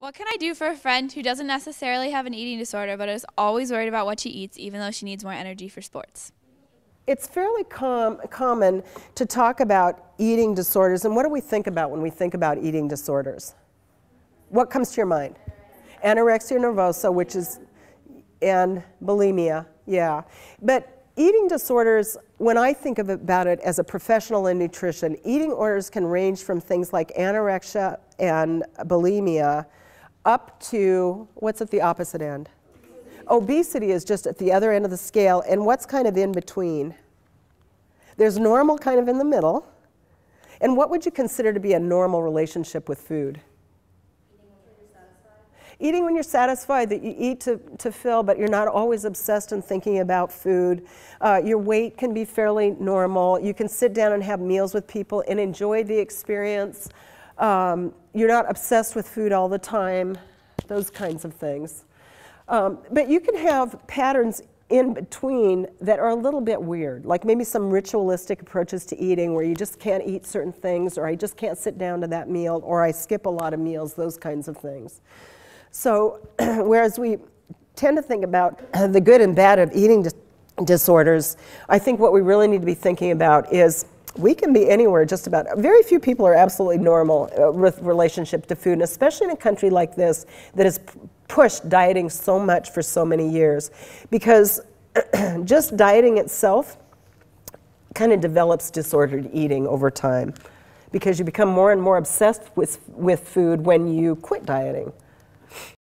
What can I do for a friend who doesn't necessarily have an eating disorder but is always worried about what she eats even though she needs more energy for sports? It's fairly common to talk about eating disorders, and what do we think about when we think about eating disorders? What comes to your mind? Anorexia nervosa, which is, and bulimia, yeah. But eating disorders, when I think about it as a professional in nutrition, eating disorders can range from things like anorexia and bulimia up to, what's at the opposite end? Obesity is just at the other end of the scale, and what's kind of in between? There's normal kind of in the middle. And what would you consider to be a normal relationship with food? Eating when you're satisfied, that you eat to fill, but you're not always obsessed and thinking about food. Your weight can be fairly normal. You can sit down and have meals with people and enjoy the experience. You're not obsessed with food all the time, those kinds of things. But you can have patterns in between that are a little bit weird, like maybe some ritualistic approaches to eating where you just can't eat certain things, or I just can't sit down to that meal, or I skip a lot of meals, those kinds of things. So whereas we tend to think about the good and bad of eating disorders, I think what we really need to be thinking about is we can be anywhere just about. Very few people are absolutely normal with relationship to food, and especially in a country like this that has pushed dieting so much for so many years, because just dieting itself kind of develops disordered eating over time, because you become more and more obsessed with food when you quit dieting.